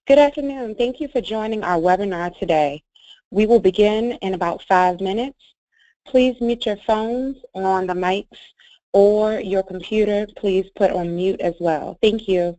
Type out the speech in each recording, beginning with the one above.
Good afternoon. Thank you for joining our webinar today. We will begin in about 5 minutes. Please mute your phones on the mics or your computer. Please put on mute as well. Thank you.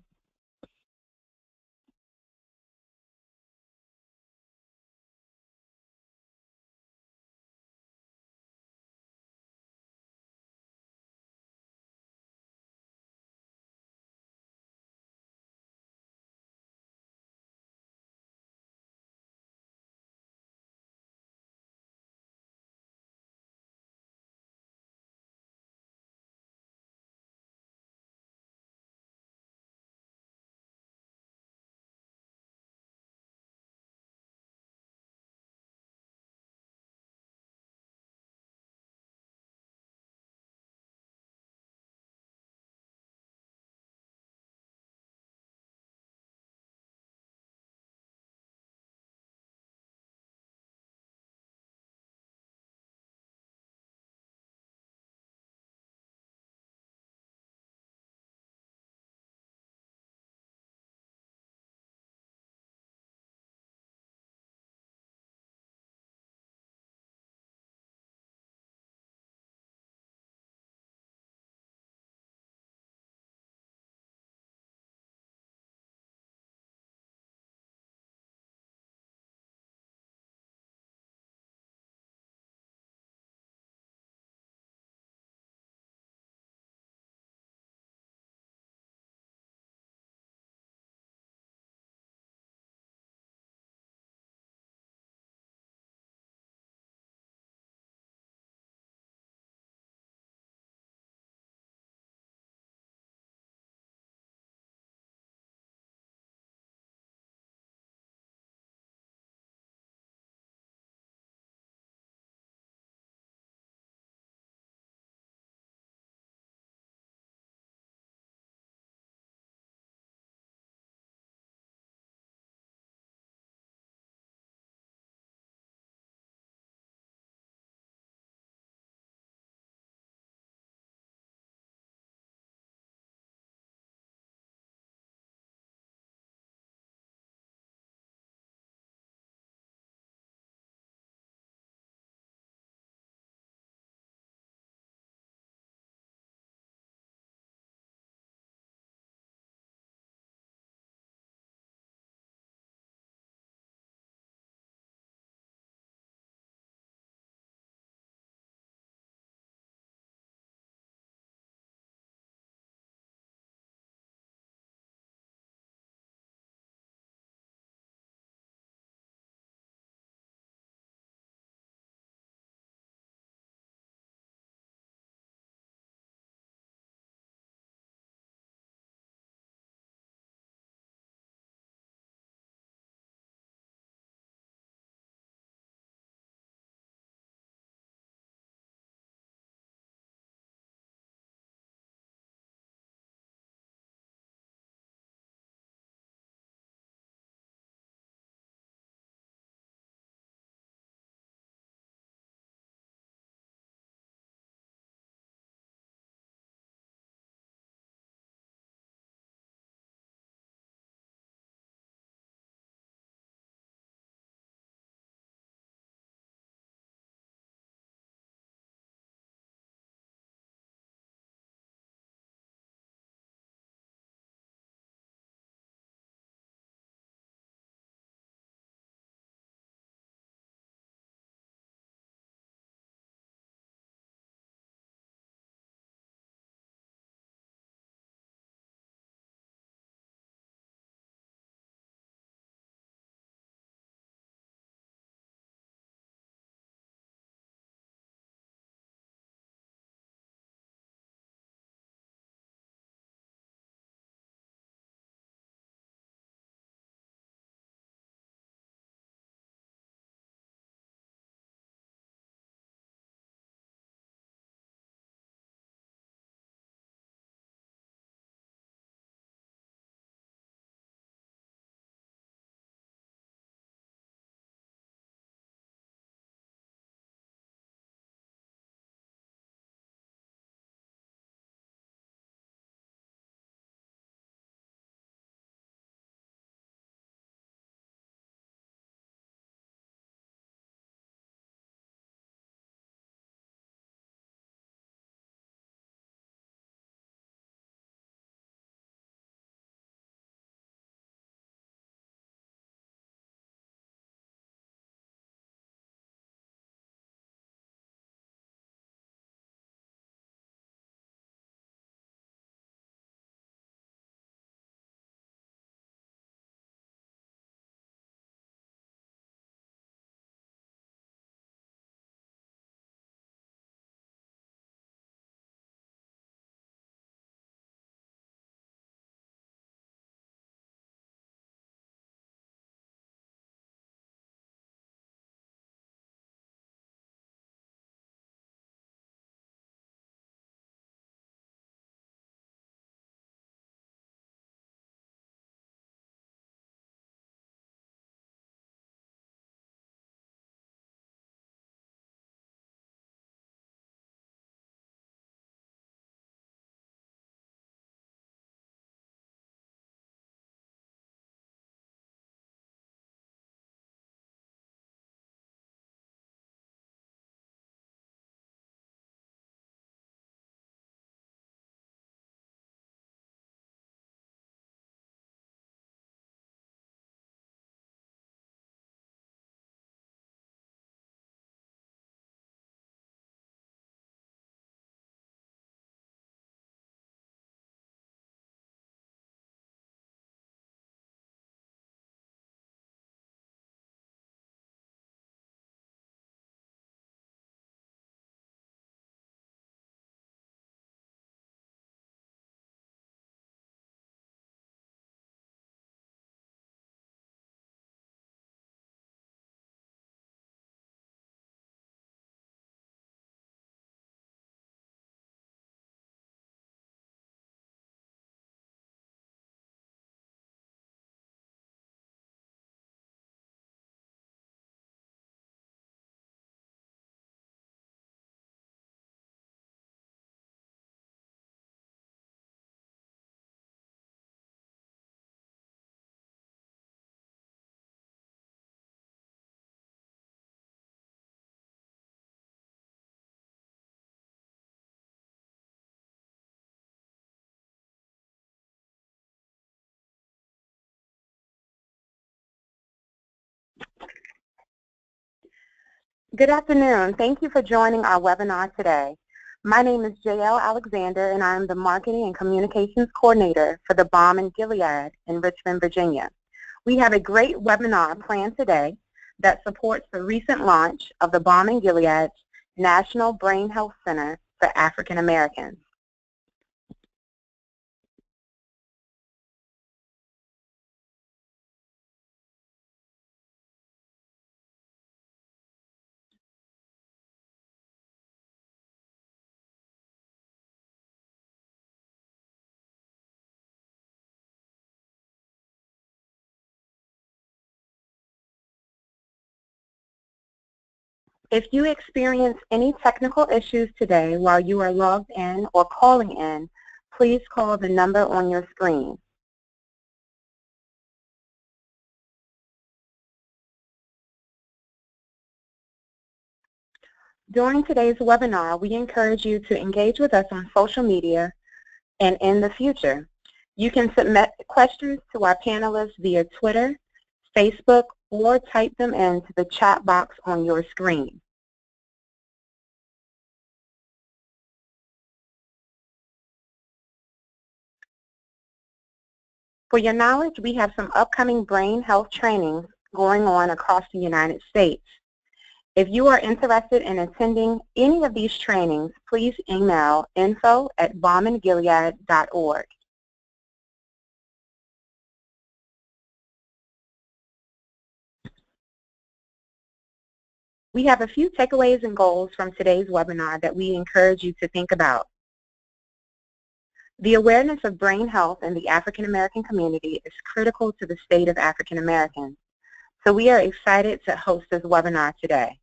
Good afternoon. Thank you for joining our webinar today. My name is J.L. Alexander, and I am the Marketing and Communications Coordinator for the Balm and Gilead in Richmond, Virginia. We have a great webinar planned today that supports the recent launch of the Balm and Gilead's National Brain Health Center for African Americans. If you experience any technical issues today while you are logged in or calling in, please call the number on your screen. During today's webinar, we encourage you to engage with us on social media and in the future. You can submit questions to our panelists via Twitter, Facebook, or type them into the chat box on your screen. For your knowledge, we have some upcoming brain health trainings going on across the United States. If you are interested in attending any of these trainings, please email info@balmandgilead.org. We have a few takeaways and goals from today's webinar that we encourage you to think about. The awareness of brain health in the African American community is critical to the state of African Americans, so we are excited to host this webinar today.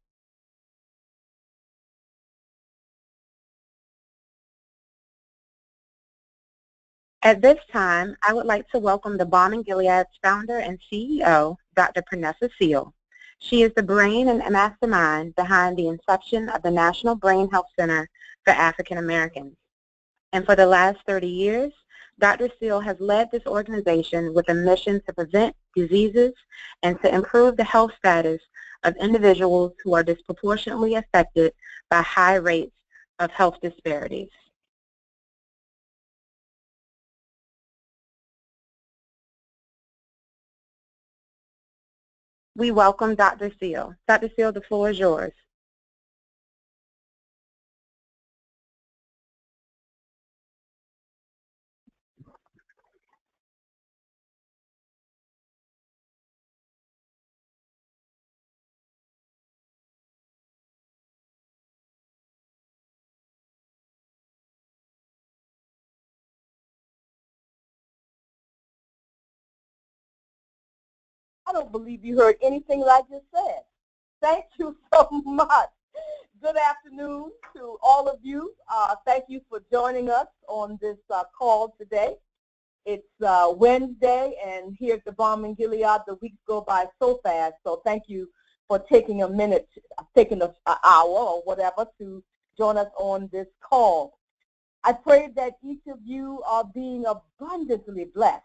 At this time, I would like to welcome the Balm and Gilead's founder and CEO, Dr. Pernessa Seele. She is the brain and mastermind behind the inception of the National Brain Health Center for African Americans. And for the last 30 years, Dr. Seele has led this organization with a mission to prevent diseases and to improve the health status of individuals who are disproportionately affected by high rates of health disparities. We welcome Dr. Seele. Dr. Seele, the floor is yours. I don't believe you heard anything that I just said. Thank you so much. Good afternoon to all of you. Thank you for joining us on this call today. It's Wednesday, and here at the Balm and Gilead, the weeks go by so fast. So thank you for taking a minute, taking an hour or whatever to join us on this call. I pray that each of you are being abundantly blessed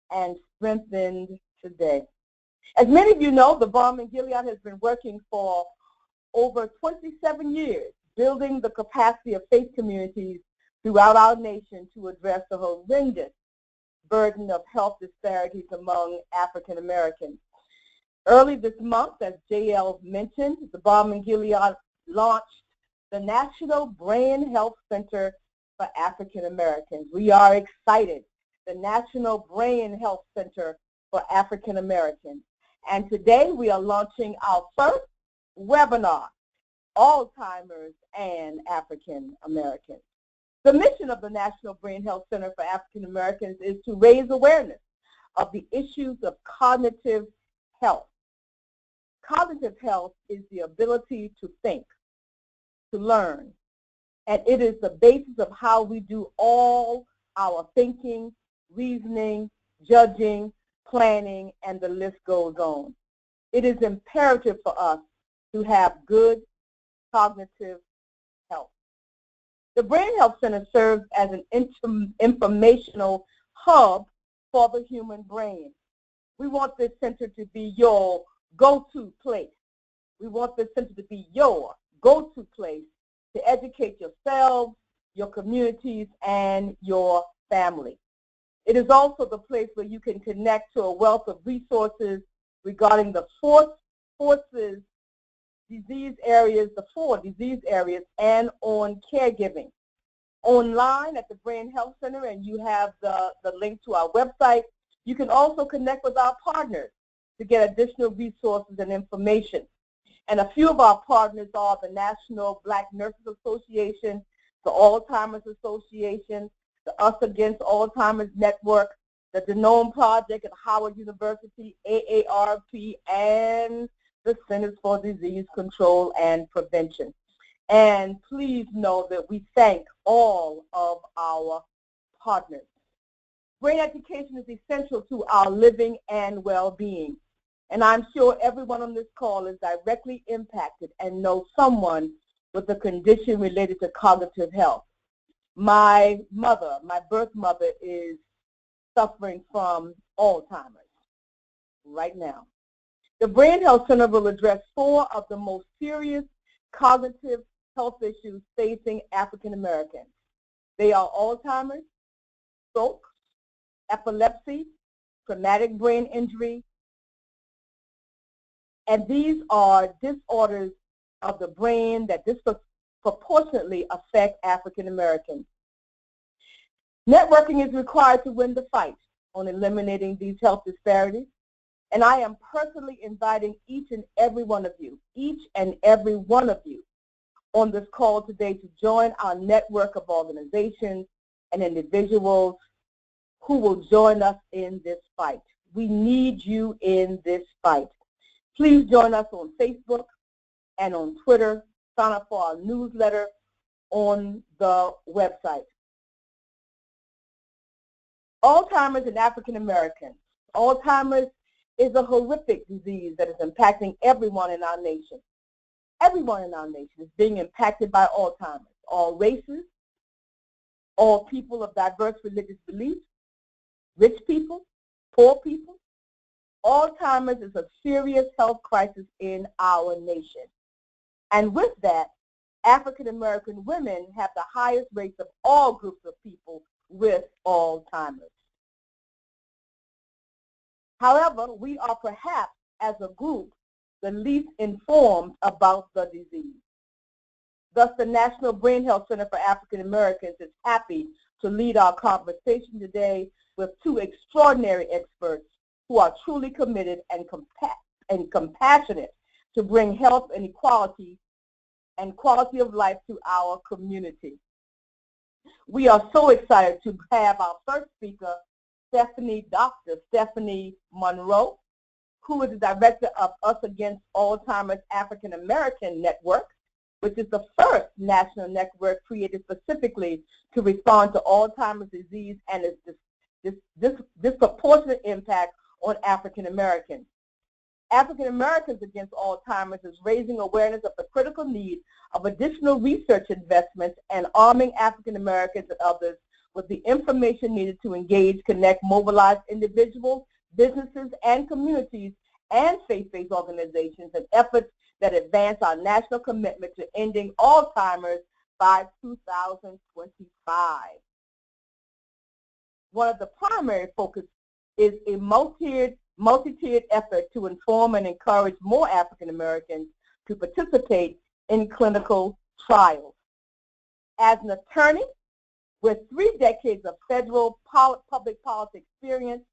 and strengthened today. As many of you know, the Balm and Gilead has been working for over 27 years, building the capacity of faith communities throughout our nation to address the horrendous burden of health disparities among African Americans. Early this month, as JL mentioned, the Balm and Gilead launched the National Brain Health Center for African Americans. We are excited. The National Brain Health Center for African Americans. And today we are launching our first webinar, Alzheimer's and African Americans. The mission of the National Brain Health Center for African Americans is to raise awareness of the issues of cognitive health. Cognitive health is the ability to think, to learn, and it is the basis of how we do all our thinking, reasoning, judging, planning, and the list goes on. It is imperative for us to have good cognitive health. The Brain Health Center serves as an informational hub for the human brain. We want this center to be your go-to place We want this center to be your go-to place to educate yourselves, your communities, and your family. It is also the place where you can connect to a wealth of resources regarding the four disease areas, and on caregiving. Online at the Brain Health Center, and you have the link to our website. You can also connect with our partners to get additional resources and information. And a few of our partners are the National Black Nurses Association, the Alzheimer's Association, the Us Against Alzheimer's Network, the Genome Project at Howard University, AARP, and the Centers for Disease Control and Prevention. And please know that we thank all of our partners. Brain education is essential to our living and well-being. And I'm sure everyone on this call is directly impacted and knows someone with a condition related to cognitive health. My mother, my birth mother, is suffering from Alzheimer's right now. The Brain Health Center will address 4 of the most serious cognitive health issues facing African Americans. They are Alzheimer's, stroke, epilepsy, traumatic brain injury, and these are disorders of the brain that disproportionately affect African Americans. Networking is required to win the fight on eliminating these health disparities, and I am personally inviting each and every one of you on this call today to join our network of organizations and individuals who will join us in this fight. We need you in this fight. Please join us on Facebook and on Twitter. Sign up for our newsletter on the website. Alzheimer's in African Americans. Alzheimer's is a horrific disease that is impacting everyone in our nation. Everyone in our nation is being impacted by Alzheimer's. All races, all people of diverse religious beliefs, rich people, poor people. Alzheimer's is a serious health crisis in our nation. And with that, African American women have the highest rates of all groups of people with Alzheimer's. However, we are perhaps, as a group, the least informed about the disease. Thus, the National Brain Health Center for African Americans is happy to lead our conversation today with 2 extraordinary experts who are truly committed and compassionate to bring health and equality and quality of life to our community. We are so excited to have our first speaker, Dr. Stephanie Monroe, who is the director of Us Against Alzheimer's African American Network, which is the first national network created specifically to respond to Alzheimer's disease and its disproportionate impact on African Americans. African Americans Against Alzheimer's is raising awareness of the critical need of additional research investments and arming African Americans and others with the information needed to engage, connect, mobilize individuals, businesses, and communities and faith-based organizations in efforts that advance our national commitment to ending Alzheimer's by 2025. One of the primary focus is a multi-tiered effort to inform and encourage more African Americans to participate in clinical trials. As an attorney with 3 decades of federal public policy experience,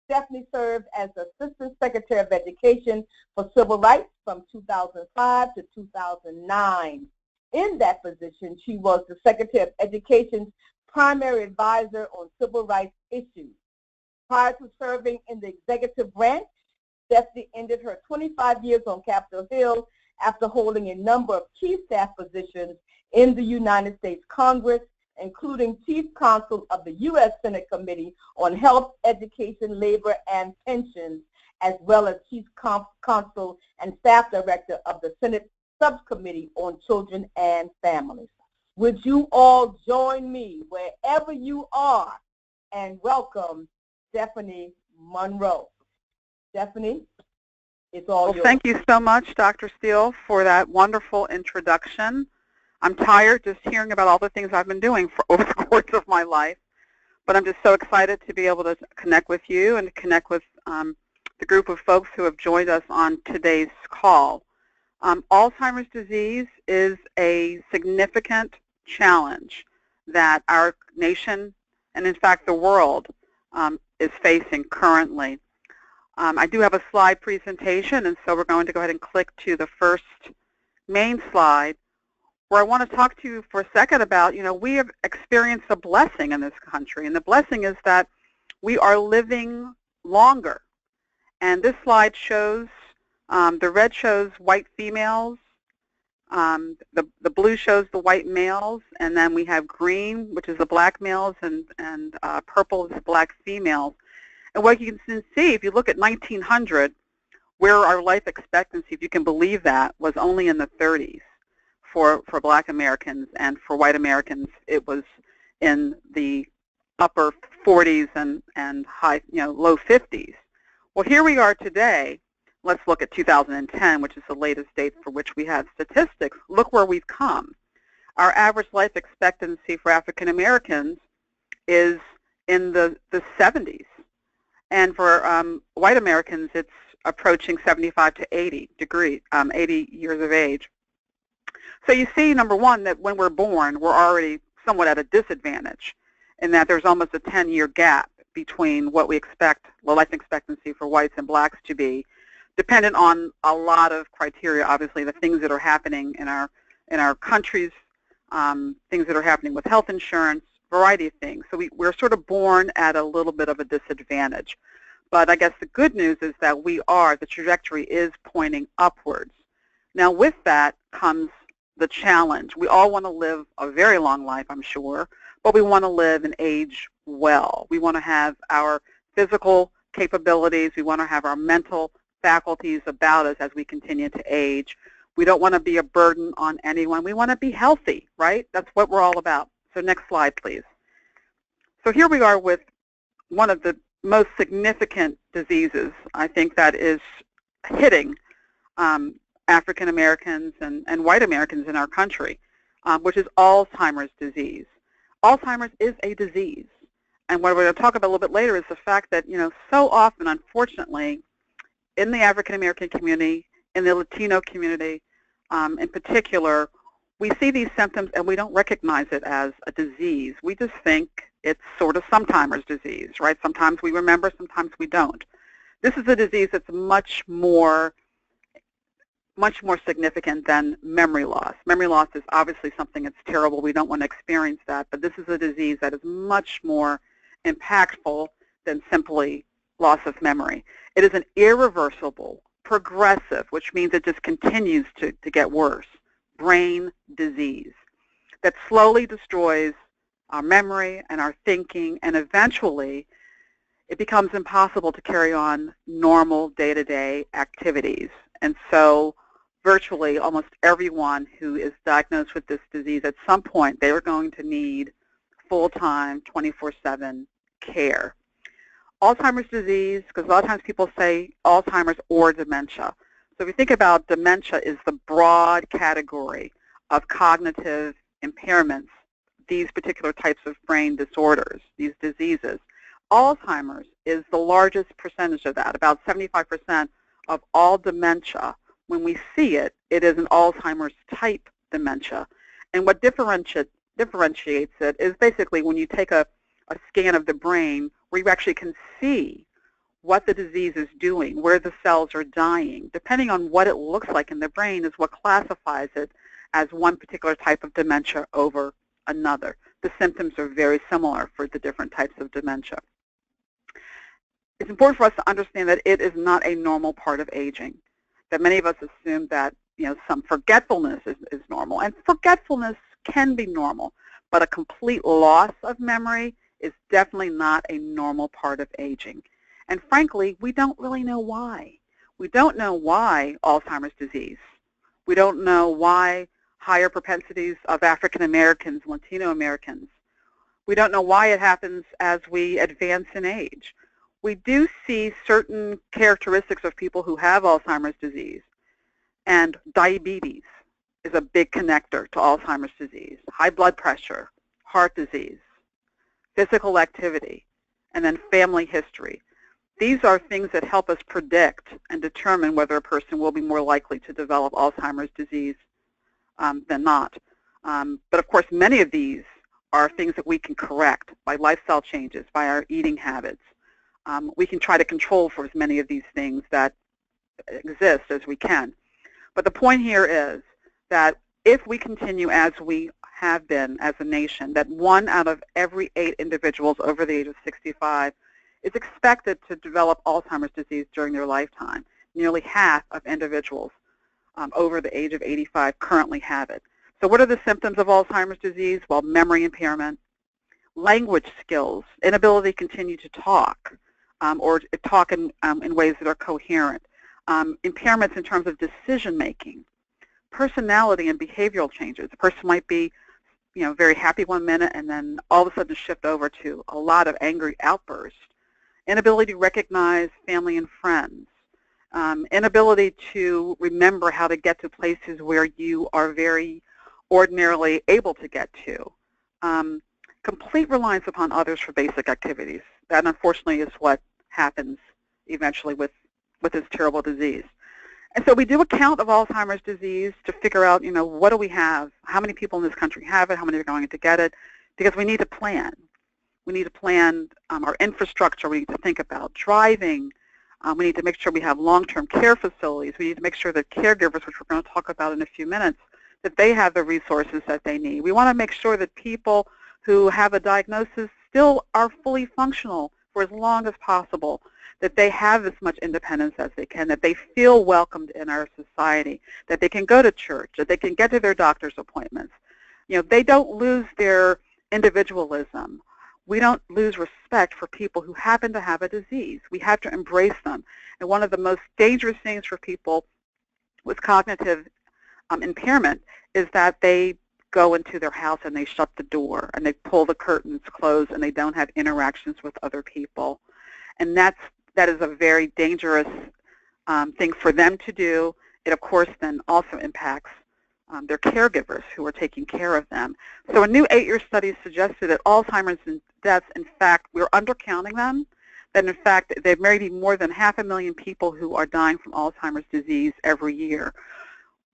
Stephanie served as Assistant Secretary of Education for Civil Rights from 2005 to 2009. In that position, she was the Secretary of Education's primary advisor on civil rights issues. Prior to serving in the executive branch, Stephanie ended her 25 years on Capitol Hill after holding a number of key staff positions in the United States Congress, including Chief Counsel of the U.S. Senate Committee on Health, Education, Labor, and Pensions, as well as Chief Counsel and Staff Director of the Senate Subcommittee on Children and Families. Would you all join me wherever you are and welcome Stephanie Monroe. Stephanie, It's all yours. Well, thank you so much, Dr. Steele, for that wonderful introduction. I'm tired just hearing about all the things I've been doing for over the course of my life, but I'm just so excited to be able to connect with you and to connect with the group of folks who have joined us on today's call. Alzheimer's disease is a significant challenge that our nation and, in fact, the world is facing currently. I do have a slide presentation, and so we're going to go ahead and click to the first main slide, where I want to talk to you for a second about, we have experienced a blessing in this country, and the blessing is that we are living longer. And this slide shows, the red shows white females, the blue shows the white males, and then we have green, which is the black males, and purple is the black females. And what you can see, if you look at 1900, where our life expectancy, if you can believe that, was only in the 30s for black Americans, and for white Americans, it was in the upper 40s and high, low 50s. Well, here we are today. Let's look at 2010, which is the latest date for which we have statistics. Look where we've come. Our average life expectancy for African Americans is in the 70s. And for white Americans, it's approaching 75 to 80 years of age. So you see, number one, that when we're born, we're already somewhat at a disadvantage, in that there's almost a 10-year gap between what we expect the life expectancy for whites and blacks to be, dependent on a lot of criteria, obviously, the things that are happening in our countries, things that are happening with health insurance, variety of things. So we're sort of born at a little bit of a disadvantage. But I guess the good news is that the trajectory is pointing upwards. Now with that comes the challenge. We all want to live a very long life, I'm sure, but we want to live and age well. We want to have our physical capabilities. We want to have our mental faculties about us as we continue to age. We don't want to be a burden on anyone. We want to be healthy, right? That's what we're all about. So next slide, please. So here we are with one of the most significant diseases, I think, that is hitting African Americans and white Americans in our country, which is Alzheimer's disease. Alzheimer's is a disease. And what we're going to talk about a little bit later is the fact that, so often, unfortunately, in the African American community, in the Latino community in particular, we see these symptoms and we don't recognize it as a disease. We just think it's sort of sometimer's disease, right? Sometimes we remember, sometimes we don't. This is a disease that's much more significant than memory loss. Memory loss is obviously something that's terrible. We don't want to experience that, but this is a disease that is much more impactful than simply loss of memory. It is an irreversible, progressive, which means it just continues to get worse, brain disease that slowly destroys our memory and our thinking, and eventually it becomes impossible to carry on normal day-to-day activities. And so virtually almost everyone who is diagnosed with this disease, at some point they are going to need full-time, 24/7 care. Alzheimer's disease, because a lot of times people say Alzheimer's or dementia. So if you think about dementia is the broad category of cognitive impairments, these particular types of brain disorders, these diseases. Alzheimer's is the largest percentage of that. About 75% of all dementia, when we see it, it is an Alzheimer's type dementia. And what differentiates it is basically when you take a scan of the brain where you actually can see what the disease is doing, where the cells are dying. Depending on what it looks like in the brain is what classifies it as one particular type of dementia over another. The symptoms are very similar for the different types of dementia. It's important for us to understand that it is not a normal part of aging, that many of us assume that some forgetfulness is normal, and forgetfulness can be normal, but a complete loss of memory is definitely not a normal part of aging. And frankly, we don't really know why. We don't know why Alzheimer's disease. We don't know why higher propensities of African Americans, Latino Americans. We don't know why it happens as we advance in age. we do see certain characteristics of people who have Alzheimer's disease, and diabetes is a big connector to Alzheimer's disease, high blood pressure, heart disease, physical activity, and then family history. These are things that help us predict and determine whether a person will be more likely to develop Alzheimer's disease than not. But of course, many of these are things that we can correct by lifestyle changes, by our eating habits. We can try to control for as many of these things that exist as we can. But the point here is that if we continue as we have been as a nation, that 1 out of every 8 individuals over the age of 65 is expected to develop Alzheimer's disease during their lifetime. Nearly half of individuals over the age of 85 currently have it. So what are the symptoms of Alzheimer's disease? Well, memory impairment, language skills, inability to continue to talk, or talk in ways that are coherent, impairments in terms of decision-making, personality and behavioral changes. A person might be very happy 1 minute and then all of a sudden shift over to a lot of angry outbursts, inability to recognize family and friends, inability to remember how to get to places where you are very ordinarily able to get to, complete reliance upon others for basic activities. That, unfortunately, is what happens eventually with this terrible disease. And so we do a count of Alzheimer's disease to figure out, what do we have? How many people in this country have it? How many are going to get it? Because we need to plan. We need to plan our infrastructure. We need to think about driving. We need to make sure we have long-term care facilities. We need to make sure that caregivers, which we're going to talk about in a few minutes, that they have the resources that they need. We want to make sure that people who have a diagnosis still are fully functional for as long as possible, that they have as much independence as they can, that they feel welcomed in our society, that they can go to church, that they can get to their doctor's appointments. They don't lose their individualism. We don't lose respect for people who happen to have a disease. We have to embrace them. And one of the most dangerous things for people with cognitive impairment is that they go into their house and they shut the door and they pull the curtains closed and they don't have interactions with other people. And that is a very dangerous thing for them to do. It, of course, then also impacts their caregivers who are taking care of them. So a new 8-year study suggested that Alzheimer's deaths, in fact, we're undercounting them, that in fact there may be more than 500,000 people who are dying from Alzheimer's disease every year.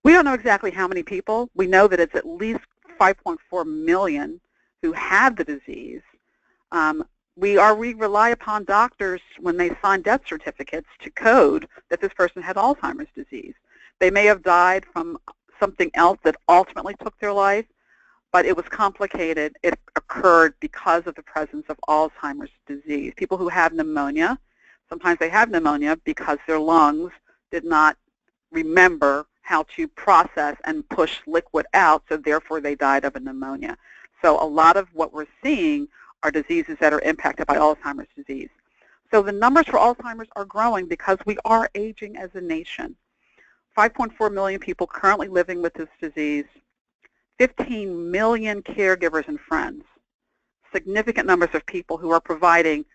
We don't know exactly how many people. We know that it's at least 5.4 million who have the disease. We rely upon doctors when they sign death certificates to code that this person had Alzheimer's disease. They may have died from something else that ultimately took their life, but it was complicated. It occurred because of the presence of Alzheimer's disease. People who have pneumonia, sometimes they have pneumonia because their lungs did not remember how to process and push liquid out, so therefore they died of a pneumonia. So a lot of what we're seeing are diseases that are impacted by Alzheimer's disease. So the numbers for Alzheimer's are growing because we are aging as a nation. 5.4 million people currently living with this disease, 15 million caregivers and friends, significant numbers of people who are providing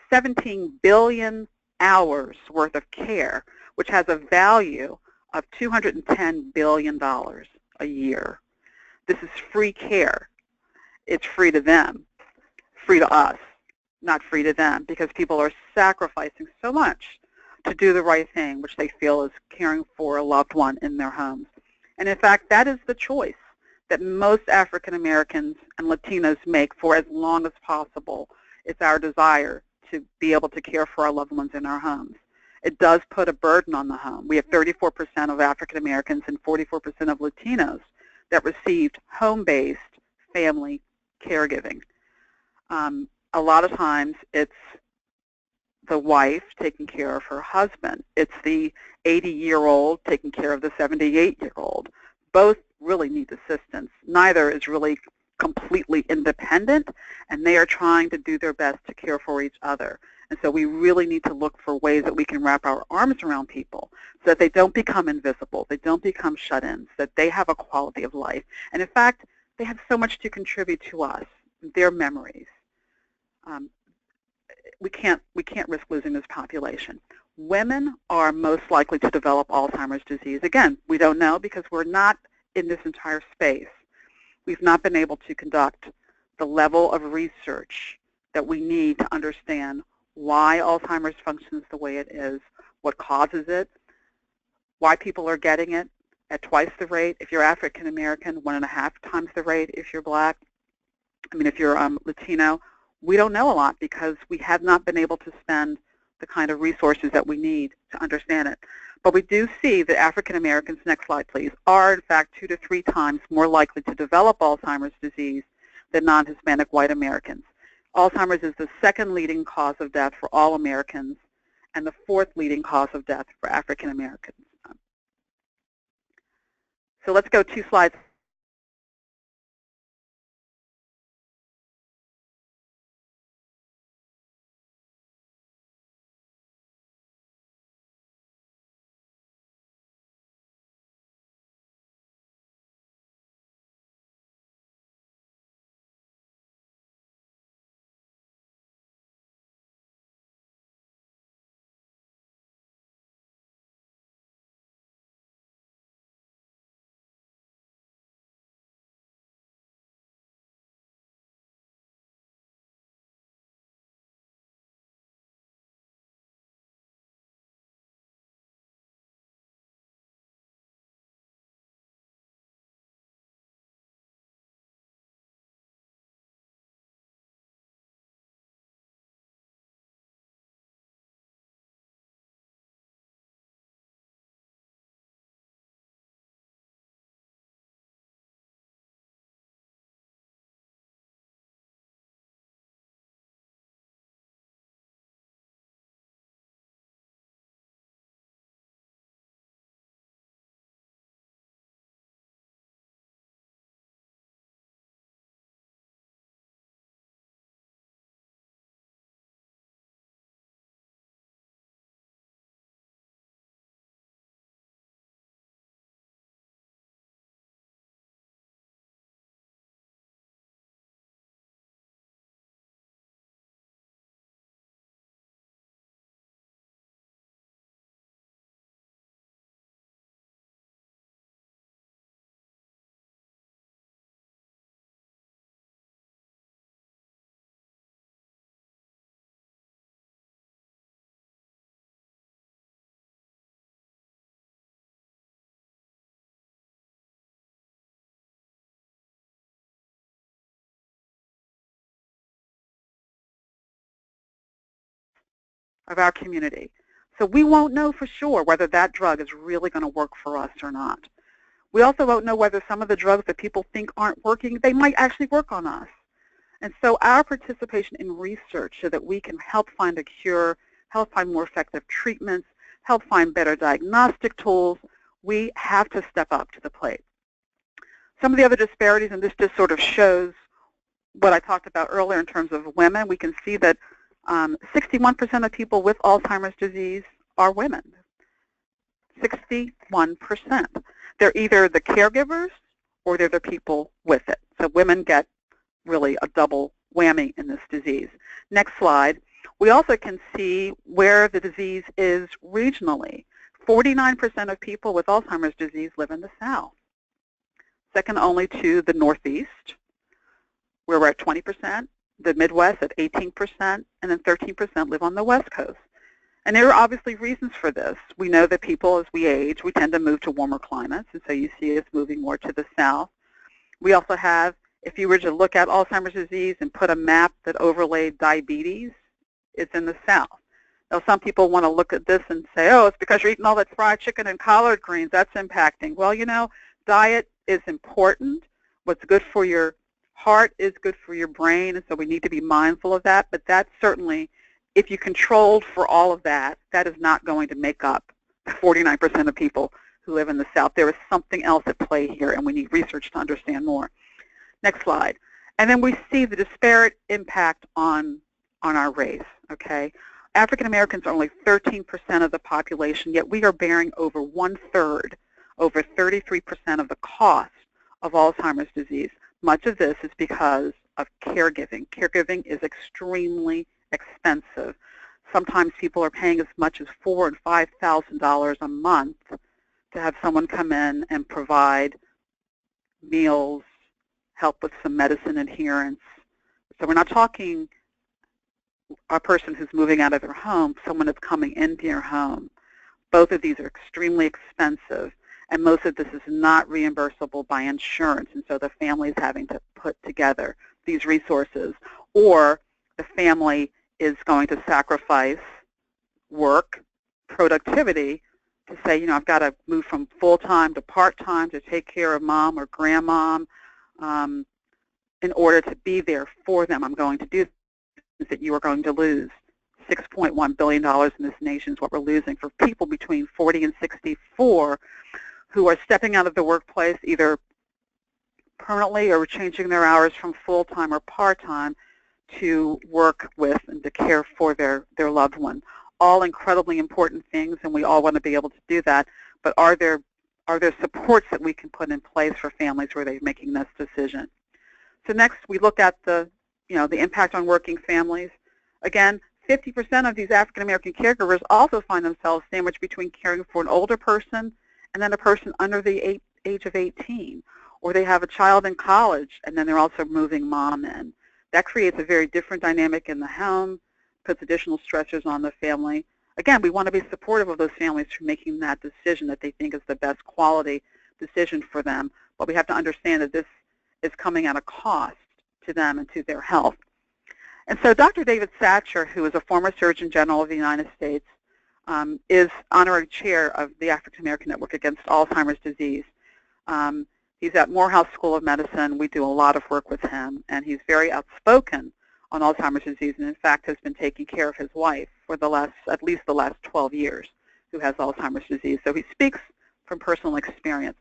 17 billion hours worth of care, which has a value of $210 billion a year. This is free care. It's free to them, free to us, not free to them, because people are sacrificing so much to do the right thing, which they feel is caring for a loved one in their homes. And in fact, that is the choice that most African Americans and Latinos make for as long as possible. It's our desire to be able to care for our loved ones in our homes. It does put a burden on the home. We have 34% of African Americans and 44% of Latinos that received home-based family caregiving. A lot of times it's the wife taking care of her husband. It's the 80-year-old taking care of the 78-year-old. Both really need assistance. Neither is really completely independent, and they are trying to do their best to care for each other. And so we really need to look for ways that we can wrap our arms around people so that they don't become invisible, they don't become shut-ins, that they have a quality of life. And in fact, they have so much to contribute to us, their memories. we can't risk losing this population. Women are most likely to develop Alzheimer's disease. Again, we don't know because we're not in this entire space. We've not been able to conduct the level of research that we need to understand why Alzheimer's functions the way it is, what causes it, why people are getting it at twice the rate. If you're African American, 1.5 times the rate if you're Black. I mean, if you're Latino. We don't know a lot because we have not been able to spend the kind of resources that we need to understand it. But we do see that African Americans, next slide please, are in fact 2 to 3 times more likely to develop Alzheimer's disease than non-Hispanic white Americans. Alzheimer's is the 2nd leading cause of death for all Americans and the 4th leading cause of death for African Americans. So let's go 2 slides. Of our community. So we won't know for sure whether that drug is really going to work for us or not. We also won't know whether some of the drugs that people think aren't working, they might actually work on us. And so our participation in research so that we can help find a cure, help find more effective treatments, help find better diagnostic tools, we have to step up to the plate. Some of the other disparities, and this just sort of shows what I talked about earlier in terms of women, we can see that 61% of people with Alzheimer's disease are women. 61%. They're either the caregivers or they're the people with it. So women get really a double whammy in this disease. Next slide. We also can see where the disease is regionally. 49% of people with Alzheimer's disease live in the South. Second only to the Northeast, where we're at 20%. The Midwest at 18%, and then 13% live on the West Coast. And there are obviously reasons for this. We know that people, as we age, we tend to move to warmer climates, and so you see us moving more to the South. We also have, if you were to look at Alzheimer's disease and put a map that overlaid diabetes, it's in the South. Now, some people want to look at this and say, oh, it's because you're eating all that fried chicken and collard greens, that's impacting. Well, you know, diet is important. What's good for your heart is good for your brain, and so we need to be mindful of that. But that certainly, if you controlled for all of that, that is not going to make up the 49% of people who live in the South. There is something else at play here, and we need research to understand more. Next slide. And then we see the disparate impact on our race, okay? African Americans are only 13% of the population, yet we are bearing over 1/3, over 33% of the cost of Alzheimer's disease. Much of this is because of caregiving. Caregiving is extremely expensive. Sometimes people are paying as much as $4,000 and $5,000 a month to have someone come in and provide meals, help with some medicine adherence. So we're not talking a person who's moving out of their home, someone that's coming into your home. Both of these are extremely expensive, and most of this is not reimbursable by insurance, and so the family is having to put together these resources, or the family is going to sacrifice work, productivity, to say, you know, I've got to move from full-time to part-time to take care of mom or grandmom in order to be there for them. I'm going to do things that you are going to lose. $6.1 billion in this nation is what we're losing for people between 40 and 64 who are stepping out of the workplace either permanently or changing their hours from full-time or part-time to work with and to care for their loved one. All incredibly important things, and we all want to be able to do that, but are there supports that we can put in place for families where they're making this decision? So next, we look at the impact on working families. Again, 50% of these African American caregivers also find themselves sandwiched between caring for an older person and then a person under the age of 18, or they have a child in college and then they're also moving mom in. That creates a very different dynamic in the home, puts additional stressors on the family. Again, we want to be supportive of those families for making that decision that they think is the best quality decision for them, but we have to understand that this is coming at a cost to them and to their health. And so Dr. David Satcher, who is a former Surgeon General of the United States, is honorary chair of the African American Network Against Alzheimer's Disease. He's at Morehouse School of Medicine. We do a lot of work with him, and he's very outspoken on Alzheimer's disease, and in fact has been taking care of his wife for at least the last 12 years, who has Alzheimer's disease. So he speaks from personal experience.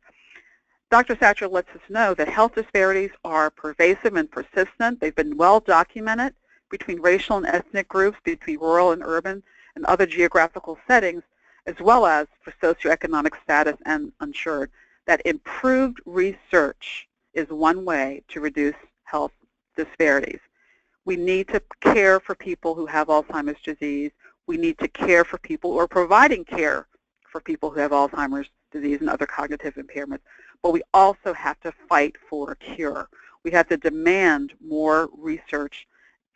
Dr. Satcher lets us know that health disparities are pervasive and persistent. They've been well documented between racial and ethnic groups, between rural and urban and other geographical settings, as well as for socioeconomic status and uninsured, that improved research is one way to reduce health disparities. We need to care for people who have Alzheimer's disease. We need to care for people who are providing care for people who have Alzheimer's disease and other cognitive impairments. But we also have to fight for a cure. We have to demand more research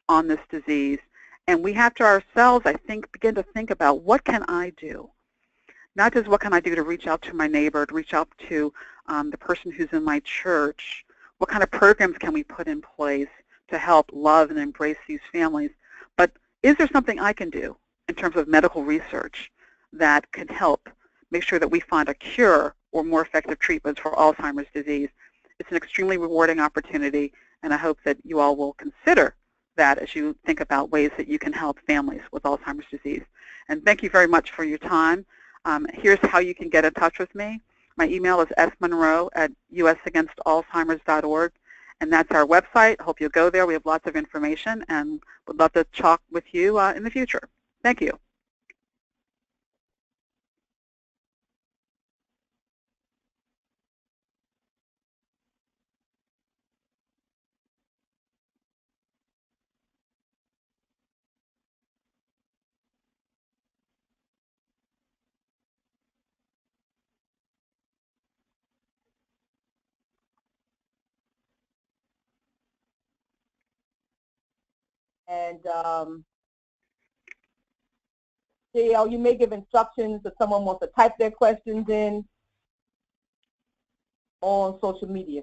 on this disease. And we have to ourselves, I think, begin to think about, what can I do? Not just what can I do to reach out to my neighbor, to reach out to the person who's in my church. What kind of programs can we put in place to help love and embrace these families? But is there something I can do in terms of medical research that can help make sure that we find a cure or more effective treatments for Alzheimer's disease? It's an extremely rewarding opportunity, and I hope that you all will consider that as you think about ways that you can help families with Alzheimer's disease. And thank you very much for your time. Here's how you can get in touch with me. My email is smonroe@usagainstalzheimers.org, and that's our website. Hope you'll go there. We have lots of information, and would love to talk with you in the future. Thank you. And JL, you may give instructions if someone wants to type their questions in on social media.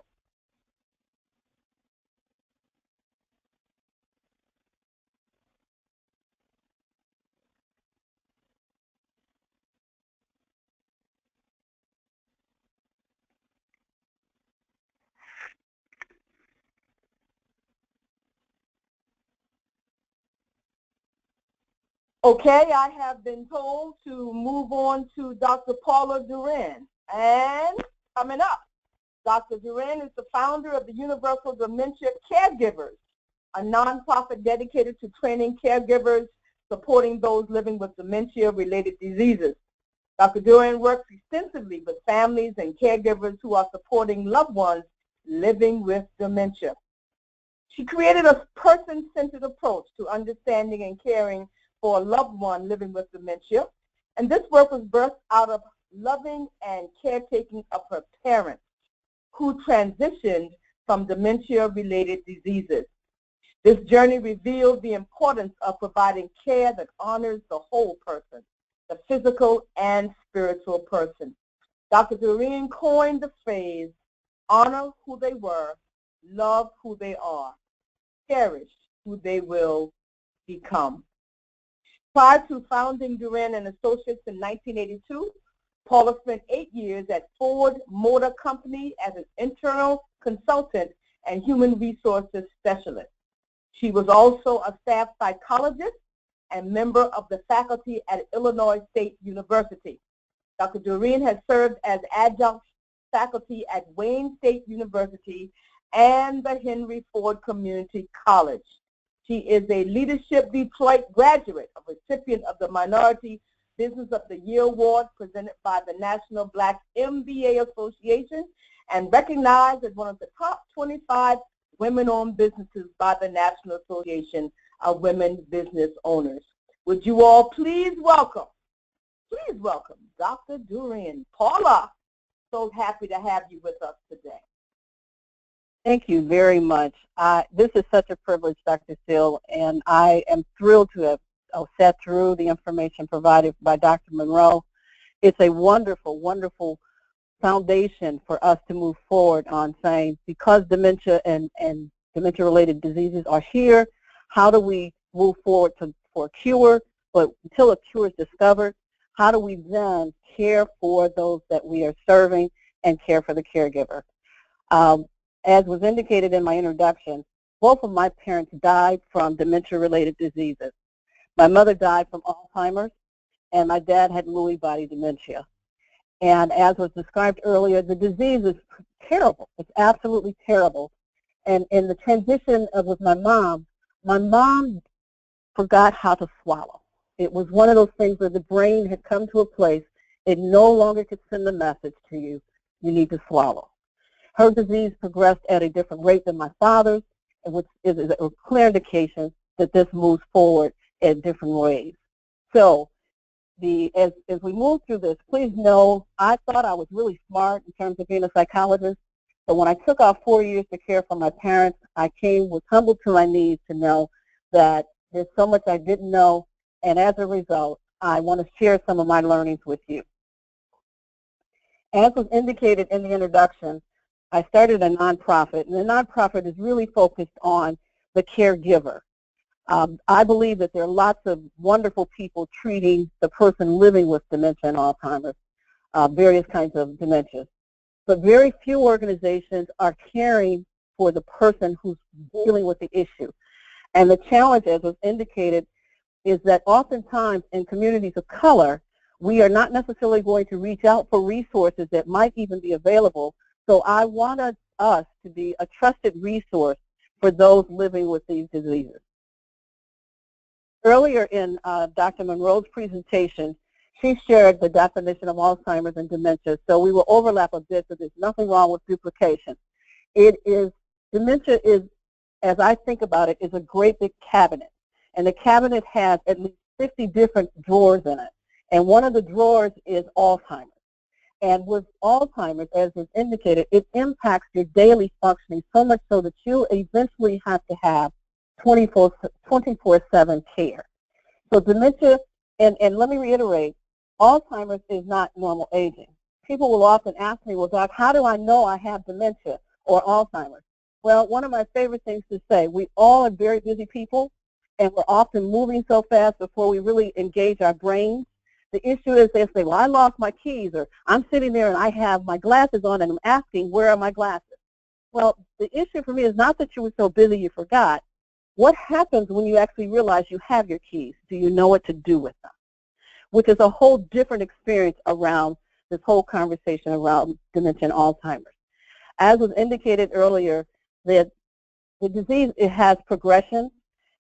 Okay, I have been told to move on to Dr. Paula Duren. And coming up, Dr. Duren is the founder of the Universal Dementia CAREGIVERS, a nonprofit dedicated to training caregivers, supporting those living with dementia-related diseases. Dr. Duren works extensively with families and caregivers who are supporting loved ones living with dementia. She created a person-centered approach to understanding and caring for a loved one living with dementia. And this work was birthed out of loving and caretaking of her parents, who transitioned from dementia-related diseases. This journey revealed the importance of providing care that honors the whole person, the physical and spiritual person. Dr. Duren coined the phrase, honor who they were, love who they are, cherish who they will become. Prior to founding Duren and Associates in 1982, Paula spent 8 years at Ford Motor Company as an internal consultant and human resources specialist. She was also a staff psychologist and member of the faculty at Illinois State University. Dr. Duren has served as adjunct faculty at Wayne State University and the Henry Ford Community College. She is a Leadership Detroit graduate, a recipient of the Minority Business of the Year Award presented by the National Black MBA Association and recognized as one of the top 25 women-owned businesses by the National Association of Women Business Owners. Would you all please welcome Dr. Duren. Paula, so happy to have you with us today. Thank you very much. This is such a privilege, Dr. Seele, and I am thrilled to have sat through the information provided by Dr. Monroe. It's a wonderful, wonderful foundation for us to move forward on saying, because dementia and dementia-related diseases are here, how do we move forward for a cure? But until a cure is discovered, how do we then care for those that we are serving and care for the caregiver? As was indicated in my introduction, both of my parents died from dementia-related diseases. My mother died from Alzheimer's, and my dad had Lewy body dementia. And as was described earlier, the disease is terrible. It's absolutely terrible. And in the transition with my mom forgot how to swallow. It was one of those things where the brain had come to a place it no longer could send the message to you, you need to swallow. Her disease progressed at a different rate than my father's, which is a clear indication that this moves forward in different ways. So as we move through this, please know I thought I was really smart in terms of being a psychologist, but when I took off 4 years to care for my parents, I was humbled to my knees to know that there's so much I didn't know, and as a result, I want to share some of my learnings with you. As was indicated in the introduction, I started a nonprofit, and the nonprofit is really focused on the caregiver. I believe that there are lots of wonderful people treating the person living with dementia and Alzheimer's, various kinds of dementias. But very few organizations are caring for the person who's dealing with the issue. And the challenge, as was indicated, is that oftentimes in communities of color, we are not necessarily going to reach out for resources that might even be available. So I wanted us to be a trusted resource for those living with these diseases. Earlier in Dr. Monroe's presentation, she shared the definition of Alzheimer's and dementia, so we will overlap a bit, so there's nothing wrong with duplication. Dementia is, as I think about it, is a great big cabinet, and the cabinet has at least 50 different drawers in it, and one of the drawers is Alzheimer's. And with Alzheimer's, as is indicated, it impacts your daily functioning so much so that you eventually have to have 24/7 care. So dementia, and let me reiterate, Alzheimer's is not normal aging. People will often ask me, well, Doc, how do I know I have dementia or Alzheimer's? Well, one of my favorite things to say, we all are very busy people, and we're often moving so fast before we really engage our brains. The issue is they say, well, I lost my keys, or I'm sitting there and I have my glasses on and I'm asking, where are my glasses? Well, the issue for me is not that you were so busy you forgot. What happens when you actually realize you have your keys? Do you know what to do with them? Which is a whole different experience around this whole conversation around dementia and Alzheimer's. As was indicated earlier, that the disease, it has progression.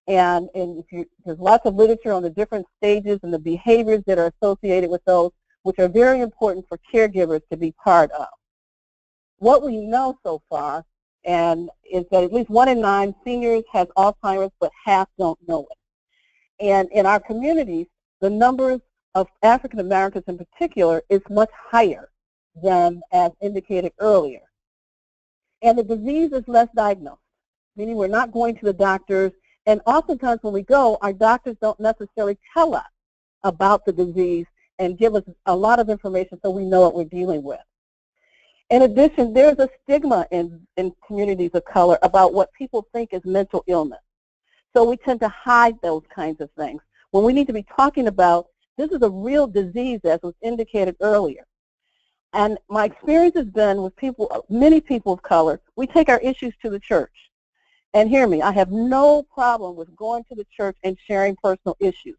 And there's lots of literature on the different stages and the behaviors that are associated with those, which are very important for caregivers to be part of. What we know so far and is that at least 1 in 9 seniors has Alzheimer's, but half don't know it. And in our communities, the numbers of African Americans in particular is much higher than as indicated earlier. And the disease is less diagnosed, meaning we're not going to the doctors, and oftentimes when we go, our doctors don't necessarily tell us about the disease and give us a lot of information so we know what we're dealing with. In addition, there's a stigma in communities of color about what people think is mental illness. So we tend to hide those kinds of things when we need to be talking about this is a real disease, as was indicated earlier. And my experience has been with people, many people of color, we take our issues to the church. And hear me, I have no problem with going to the church and sharing personal issues.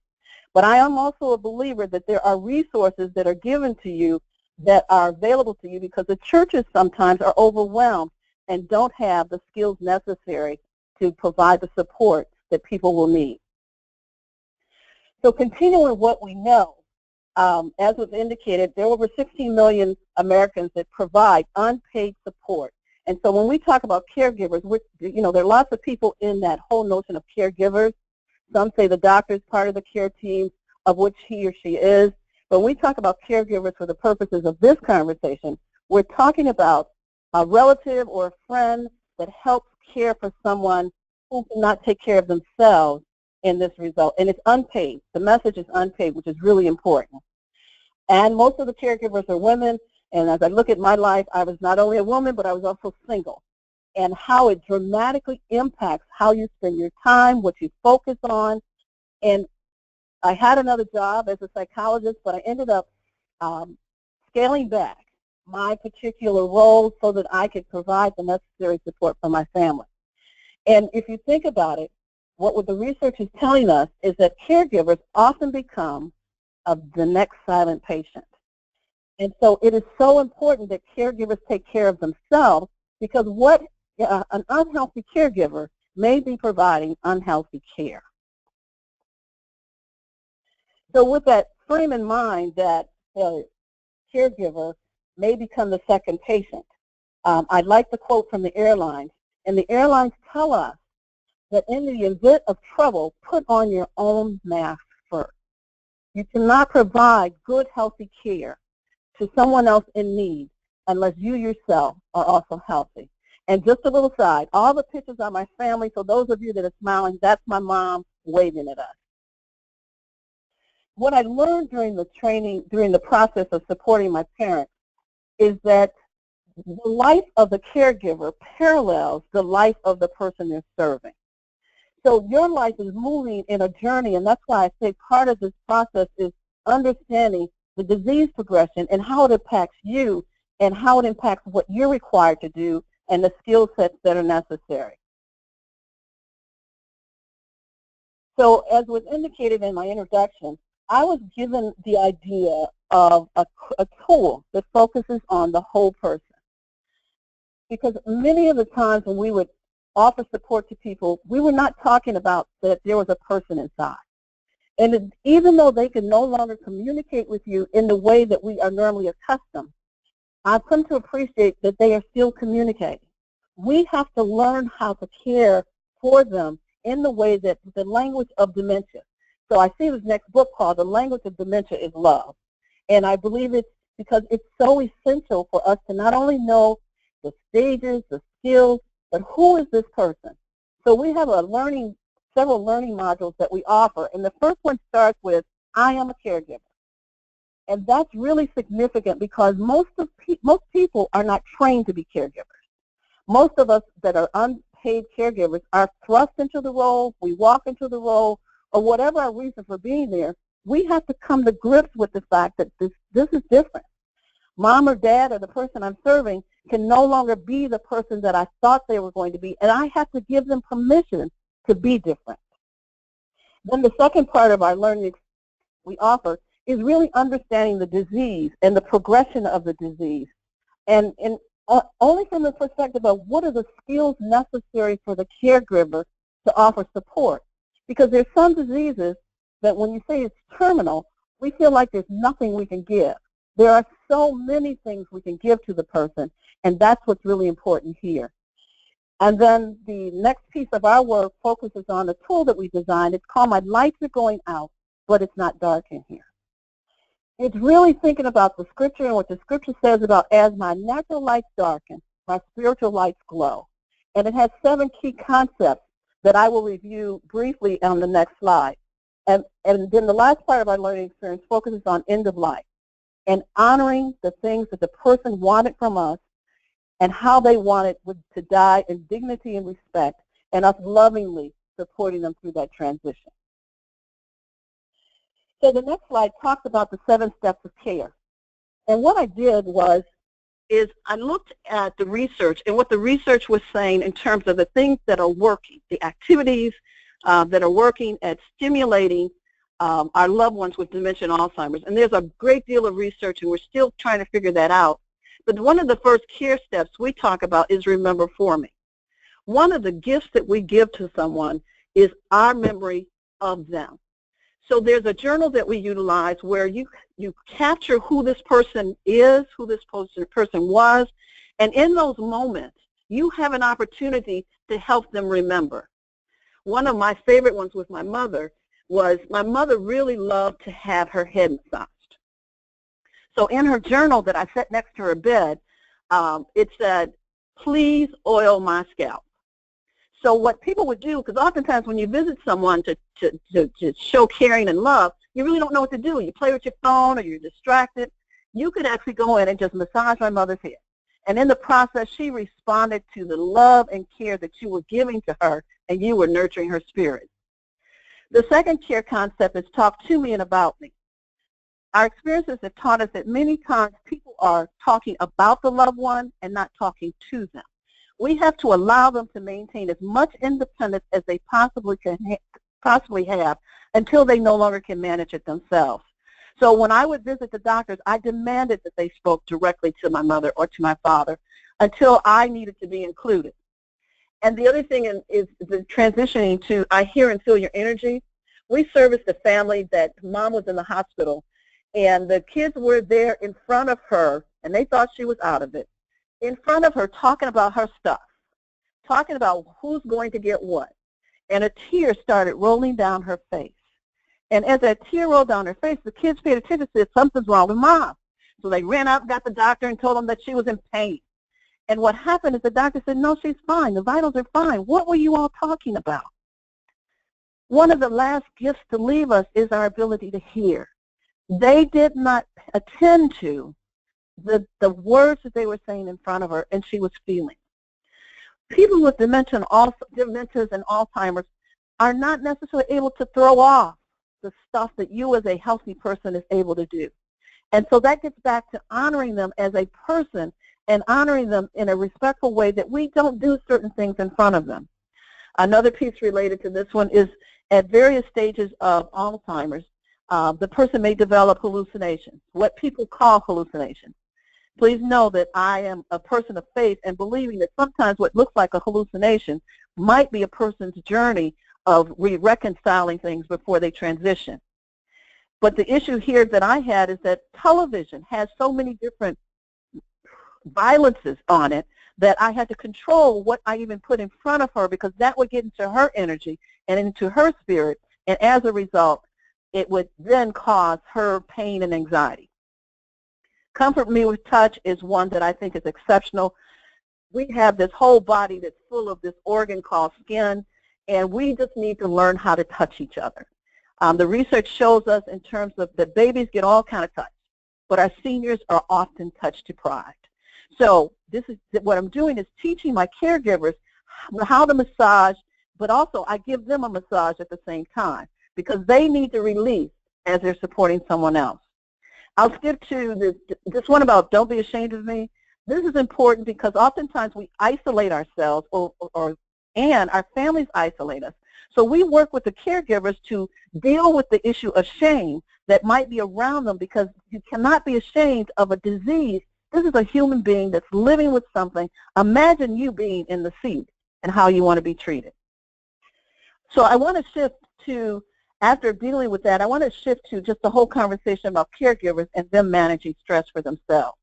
But I am also a believer that there are resources that are given to you that are available to you because the churches sometimes are overwhelmed and don't have the skills necessary to provide the support that people will need. So continuing what we know, as was indicated, there are over 16 million Americans that provide unpaid support. And so when we talk about caregivers, there are lots of people in that whole notion of caregivers. Some say the doctor is part of the care team, of which he or she is. But when we talk about caregivers for the purposes of this conversation, we're talking about a relative or a friend that helps care for someone who cannot take care of themselves in this result. And it's unpaid. The message is unpaid, which is really important. And most of the caregivers are women. And as I look at my life, I was not only a woman, but I was also single. And how it dramatically impacts how you spend your time, what you focus on. And I had another job as a psychologist, but I ended up scaling back my particular role so that I could provide the necessary support for my family. And if you think about it, what the research is telling us is that caregivers often become the next silent patient. And so it is so important that caregivers take care of themselves because what an unhealthy caregiver may be providing unhealthy care. So with that frame in mind that the caregiver may become the second patient, I'd like to quote from the airlines. And the airlines tell us that in the event of trouble, put on your own mask first. You cannot provide good, healthy care to someone else in need unless you yourself are also healthy. And just a little side, all the pictures are my family, so those of you that are smiling, that's my mom waving at us. What I learned during the training, during the process of supporting my parents, is that the life of the caregiver parallels the life of the person they're serving. So your life is moving in a journey, and that's why I say part of this process is understanding the disease progression and how it impacts you and how it impacts what you're required to do and the skill sets that are necessary. So as was indicated in my introduction, I was given the idea of a tool that focuses on the whole person. Because many of the times when we would offer support to people, we were not talking about that there was a person inside. And even though they can no longer communicate with you in the way that we are normally accustomed, I've come to appreciate that they are still communicating. We have to learn how to care for them in the way that the language of dementia. So I see this next book called The Language of Dementia is Love. And I believe it's because it's so essential for us to not only know the stages, the skills, but who is this person? So we have several learning modules that we offer. And the first one starts with, I am a caregiver. And that's really significant because most people are not trained to be caregivers. Most of us that are unpaid caregivers are thrust into the role, we walk into the role, or whatever our reason for being there, we have to come to grips with the fact that this is different. Mom or dad or the person I'm serving can no longer be the person that I thought they were going to be, and I have to give them permission to be different. Then the second part of our learning we offer is really understanding the disease and the progression of the disease, and only from the perspective of what are the skills necessary for the caregiver to offer support. Because there's some diseases that when you say it's terminal, we feel like there's nothing we can give. There are so many things we can give to the person, and that's what's really important here. And then the next piece of our work focuses on a tool that we designed. It's called My Lights Are Going Out, but It's Not Dark in Here. It's really thinking about the scripture and what the scripture says about as my natural lights darken, my spiritual lights glow. And it has 7 key concepts that I will review briefly on the next slide. And then the last part of our learning experience focuses on end of life and honoring the things that the person wanted from us and how they wanted to die in dignity and respect, and us lovingly supporting them through that transition. So the next slide talks about the 7 steps of care. And what I did is I looked at the research and what the research was saying in terms of the things that are working, the activities that are working at stimulating our loved ones with dementia and Alzheimer's. And there's a great deal of research, and we're still trying to figure that out. But one of the first care steps we talk about is remember for me. One of the gifts that we give to someone is our memory of them. So there's a journal that we utilize where you capture who this person is, who this person was, and in those moments, you have an opportunity to help them remember. One of my favorite ones with my mother was my mother really loved to have her head massaged. So in her journal that I set next to her bed, it said, please oil my scalp. So what people would do, because oftentimes when you visit someone to show caring and love, you really don't know what to do. You play with your phone or you're distracted. You could actually go in and just massage my mother's head. And in the process, she responded to the love and care that you were giving to her, and you were nurturing her spirit. The second care concept is talk to me and about me. Our experiences have taught us that many times people are talking about the loved one and not talking to them. We have to allow them to maintain as much independence as they possibly have until they no longer can manage it themselves. So when I would visit the doctors, I demanded that they spoke directly to my mother or to my father until I needed to be included. And the other thing is the transitioning to I hear and feel your energy. We serviced a family that mom was in the hospital, and the kids were there in front of her, and they thought she was out of it, in front of her talking about her stuff, talking about who's going to get what. And a tear started rolling down her face. And as that tear rolled down her face, the kids paid attention and said, something's wrong with mom. So they ran out and got the doctor and told them that she was in pain. And what happened is the doctor said, no, she's fine. The vitals are fine. What were you all talking about? One of the last gifts to leave us is our ability to hear. They did not attend to the words that they were saying in front of her, and she was feeling. People with dementia and Alzheimer's are not necessarily able to throw off the stuff that you as a healthy person is able to do. And so that gets back to honoring them as a person and honoring them in a respectful way that we don't do certain things in front of them. Another piece related to this one is at various stages of Alzheimer's, the person may develop hallucinations, what people call hallucinations. Please know that I am a person of faith and believing that sometimes what looks like a hallucination might be a person's journey of reconciling things before they transition. But the issue here that I had is that television has so many different violences on it that I had to control what I even put in front of her, because that would get into her energy and into her spirit, and as a result, it would then cause her pain and anxiety. Comfort Me with Touch is one that I think is exceptional. We have this whole body that's full of this organ called skin, and we just need to learn how to touch each other. The research shows us in terms of that babies get all kind of touch, but our seniors are often touch deprived. So this is what I'm doing is teaching my caregivers how to massage, but also I give them a massage at the same time because they need to release as they're supporting someone else. I'll skip to this one about don't be ashamed of me. This is important because oftentimes we isolate ourselves and our families isolate us. So we work with the caregivers to deal with the issue of shame that might be around them, because you cannot be ashamed of a disease. This is a human being that's living with something. Imagine you being in the seat and how you want to be treated. So I want to shift to, after dealing with that, I want to shift to just the whole conversation about caregivers and them managing stress for themselves.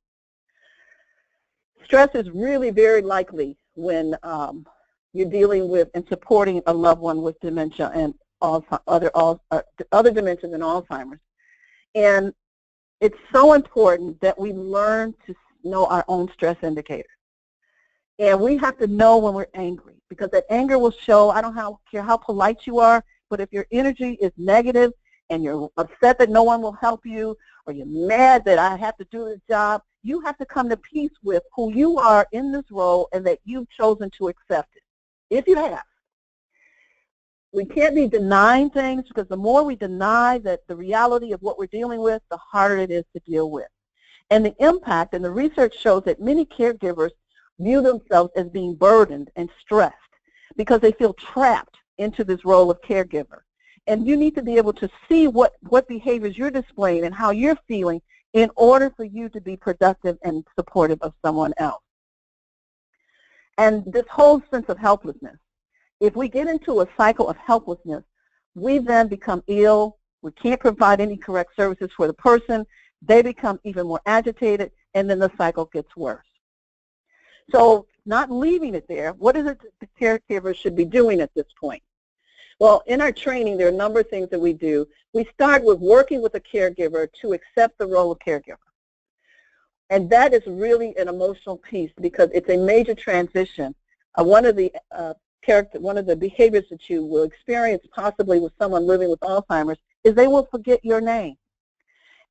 Stress is really very likely when you're dealing with and supporting a loved one with dementia and other dementias and Alzheimer's. And it's so important that we learn to know our own stress indicators. And we have to know when we're angry, because that anger will show. I don't care how polite you are, but if your energy is negative and you're upset that no one will help you, or you're mad that I have to do this job, you have to come to peace with who you are in this role and that you've chosen to accept it, if you have. We can't be denying things, because the more we deny that the reality of what we're dealing with, the harder it is to deal with. And the impact, and the research shows that many caregivers view themselves as being burdened and stressed because they feel trapped into this role of caregiver. And you need to be able to see what behaviors you're displaying and how you're feeling in order for you to be productive and supportive of someone else. And this whole sense of helplessness, if we get into a cycle of helplessness, we then become ill. We can't provide any correct services for the person. They become even more agitated, and then the cycle gets worse. So not leaving it there, what is it that the caregiver should be doing at this point? Well, in our training, there are a number of things that we do. We start with working with a caregiver to accept the role of caregiver. And that is really an emotional piece, because it's a major transition. One of the behaviors that you will experience possibly with someone living with Alzheimer's is they will forget your name.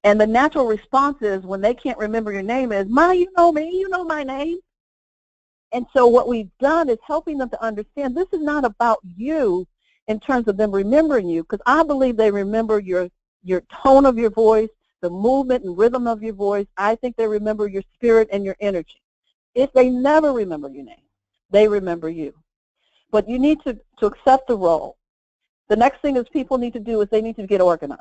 And the natural response is, when they can't remember your name, is, Ma, you know me, you know my name. And so what we've done is helping them to understand this is not about you in terms of them remembering you, because I believe they remember your tone of your voice, the movement and rhythm of your voice. I think they remember your spirit and your energy. If they never remember your name, they remember you. But you need to accept the role. The next thing is people need to do is they need to get organized.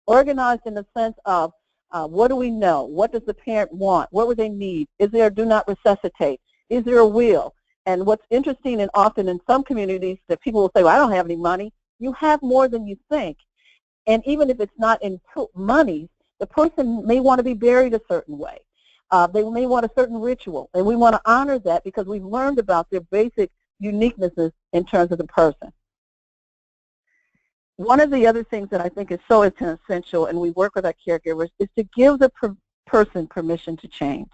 Organized in the sense of what do we know? What does the parent want? What would they need? Is there a do not resuscitate? Is there a will? And what's interesting, and often in some communities that people will say, well, I don't have any money. You have more than you think. And even if it's not in money, the person may want to be buried a certain way. They may want a certain ritual. And we want to honor that, because we've learned about their basic uniquenesses in terms of the person. One of the other things that I think is so essential, and we work with our caregivers, is to give the person permission to change.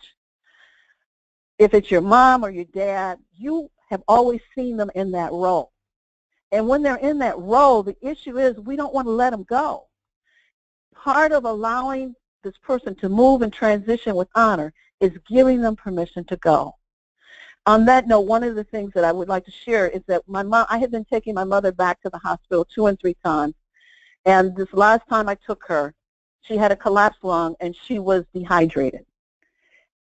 If it's your mom or your dad, you have always seen them in that role. And when they're in that role, the issue is we don't want to let them go. Part of allowing this person to move and transition with honor is giving them permission to go. On that note, one of the things that I would like to share is that I had been taking my mother back to the hospital 2 and 3 times. And this last time I took her, she had a collapsed lung and she was dehydrated.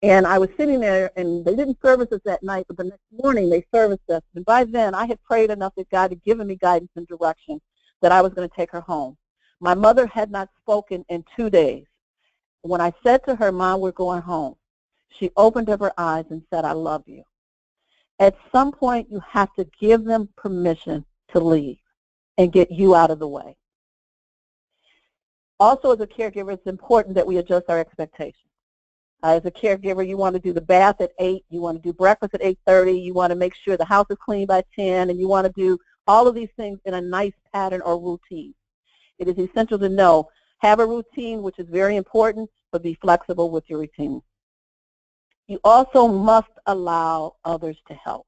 And I was sitting there, and they didn't service us that night, but the next morning they serviced us. And by then, I had prayed enough that God had given me guidance and direction that I was going to take her home. My mother had not spoken in 2 days. When I said to her, Mom, we're going home, she opened up her eyes and said, I love you. At some point, you have to give them permission to leave and get you out of the way. Also, as a caregiver, it's important that we adjust our expectations. As a caregiver, you want to do the bath at 8, you want to do breakfast at 8:30, you want to make sure the house is clean by 10, and you want to do all of these things in a nice pattern or routine. It is essential to know, have a routine, which is very important, but be flexible with your routine. You also must allow others to help.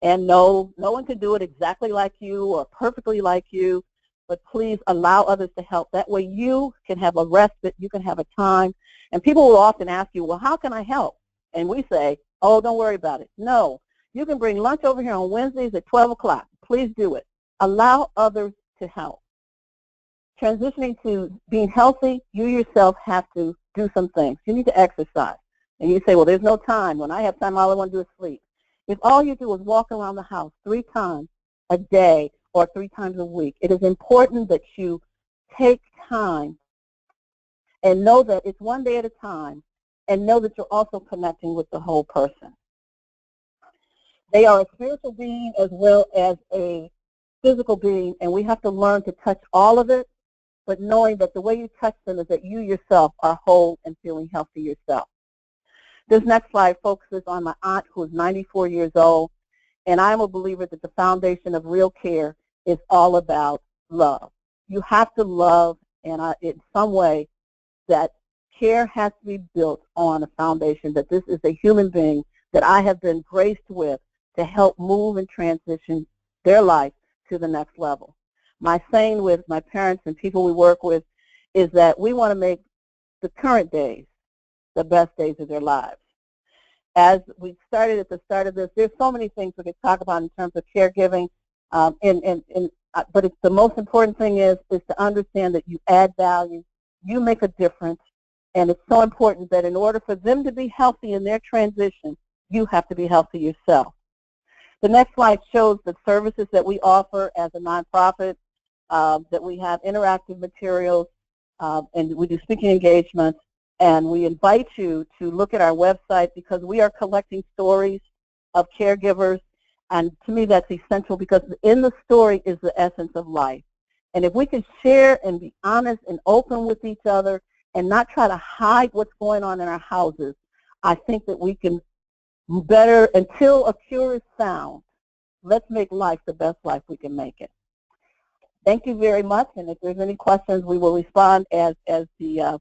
And no one can do it exactly like you or perfectly like you, but please allow others to help. That way you can have a respite, you can have a time. And people will often ask you, well, how can I help? And we say, oh, don't worry about it. No, you can bring lunch over here on Wednesdays at 12 o'clock. Please do it. Allow others to help. Transitioning to being healthy, you yourself have to do some things. You need to exercise. And you say, well, there's no time. When I have time, all I want to do is sleep. If all you do is walk around the house 3 times a day or 3 times a week, it is important that you take time and know that it's one day at a time, and know that you're also connecting with the whole person. They are a spiritual being as well as a physical being, and we have to learn to touch all of it, but knowing that the way you touch them is that you yourself are whole and feeling healthy yourself. This next slide focuses on my aunt, who is 94 years old, And I'm a believer that the foundation of real care is all about love. You have to love, and in some way that care has to be built on a foundation that this is a human being that I have been graced with to help move and transition their life to the next level. My saying with my parents and people we work with is that we want to make the current days the best days of their lives. As we started at the start of this, there's so many things we could talk about in terms of caregiving, but the most important thing is to understand that you add value, you make a difference, and it's so important that in order for them to be healthy in their transition, you have to be healthy yourself. The next slide shows the services that we offer as a nonprofit, that we have interactive materials, and we do speaking engagements, and we invite you to look at our website because we are collecting stories of caregivers, and to me that's essential because in the story is the essence of life. And if we can share and be honest and open with each other and not try to hide what's going on in our houses, I think that we can better, until a cure is found, let's make life the best life we can make it. Thank you very much, and if there's any questions, we will respond as the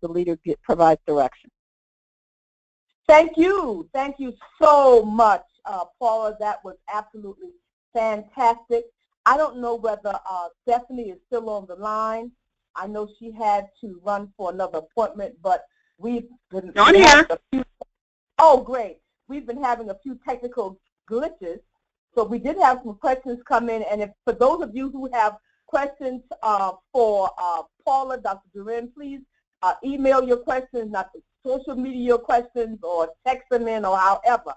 leader provides direction. Thank you so much, Paula. That was absolutely fantastic. I don't know whether Stephanie is still on the line. I know she had to run for another appointment, but we've been oh, great. We've been having a few technical glitches. So we did have some questions come in, and for those of you who have questions for Paula, Dr. Duren, please email your questions, not the social media questions, or text them in, or however.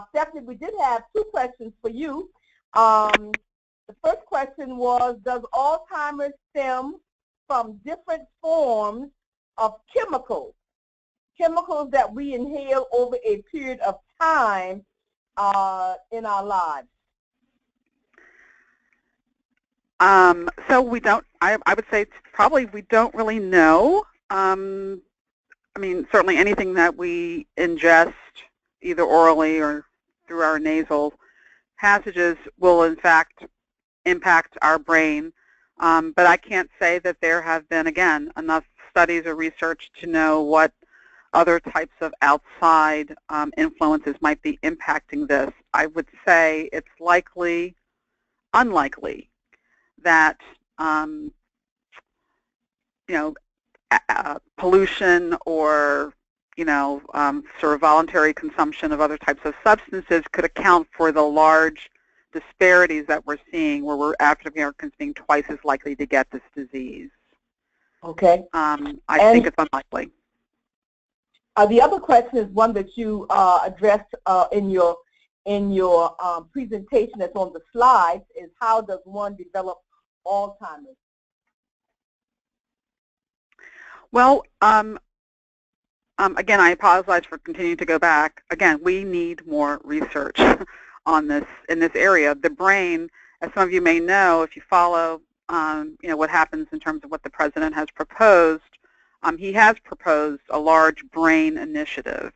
Stephanie, we did have two questions for you. The first question was, does Alzheimer's stem from different forms of chemicals that we inhale over a period of time in our lives? So we don't, I would say probably we don't really know. I mean, certainly anything that we ingest, either orally or through our nasal passages, will in fact impact our brain. But I can't say that there have been, again, enough studies or research to know what other types of outside influences might be impacting this. I would say it's unlikely that pollution or sort of voluntary consumption of other types of substances could account for the large disparities that we're seeing, where we're African Americans being twice as likely to get this disease. Okay. I think it's unlikely. The other question is one that you addressed in your presentation that's on the slides, is how does one develop Alzheimer's? Well, again, I apologize for continuing to go back. Again, we need more research on this in this area. The brain, as some of you may know, if you follow what happens in terms of what the president has proposed, he has proposed a large brain initiative.